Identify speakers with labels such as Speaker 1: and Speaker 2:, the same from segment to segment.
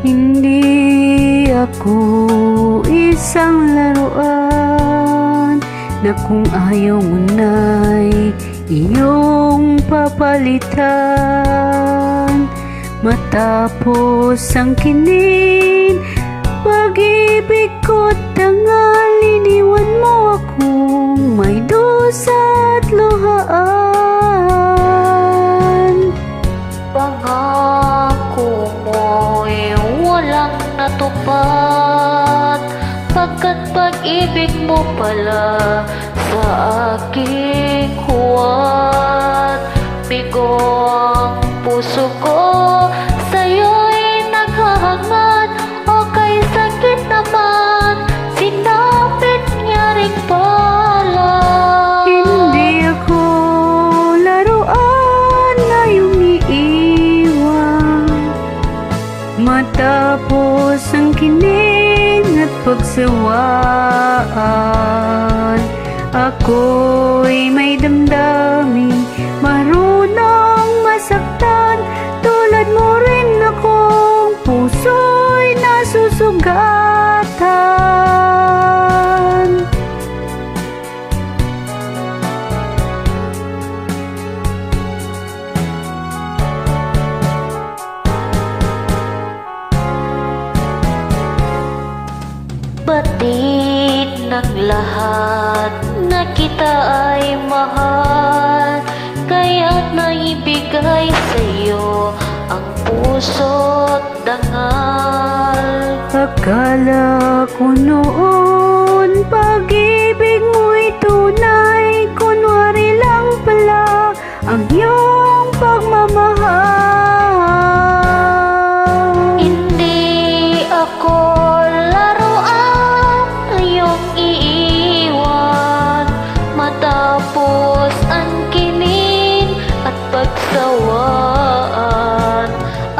Speaker 1: Hindi ako isang laruan na kung ayaw mo na'y iyong papalitan. Matapos ang kinin, pag-ibig ko't tangal, iniwan mo akong may dusa at luhaan.
Speaker 2: Pangako mo'y walang natupad, pagkat pag-ibig mo pala sa aking huwad. Bigo ang puso ko, sa'yo'y naghahangad, o kay sakit naman, sinapit niya rin pala.
Speaker 1: Hindi ako laruan na iyong iiwan. Matapos ang kining at pagsawaan, ako'y may damdamin, marunong masaktan. Tulad mo rin akong puso'y nasusugatan.
Speaker 2: Batid ng lahat na kita ay mahal, kaya't naibigay sa'yo ang puso't dangal.
Speaker 1: Akala ko noon pag-ibig mo'y tunay, kunwari lang pala ang iyong pagmamahal.
Speaker 2: Hindi ako laruan ngayong iiwan, matapos ang kinin at pagsawaan.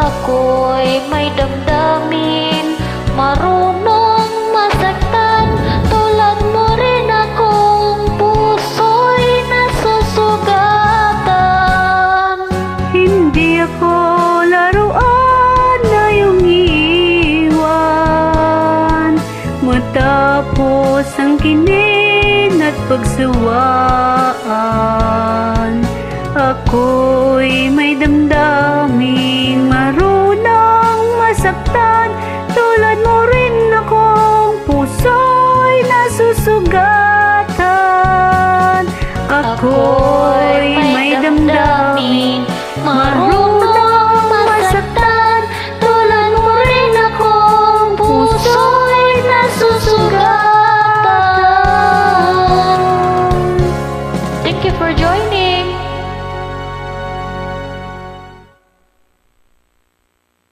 Speaker 2: Ako'y may damdamin, marunong masaktan. Tulad mo rin akong puso'y nasusugatan.
Speaker 1: Hindi ako laruan na iyong iiwan. Matapos ang kinin at pagsawaan, ako'y may damdamin, marunong masaktan. Tulad mo rin akong puso'y nasusugatan. Ako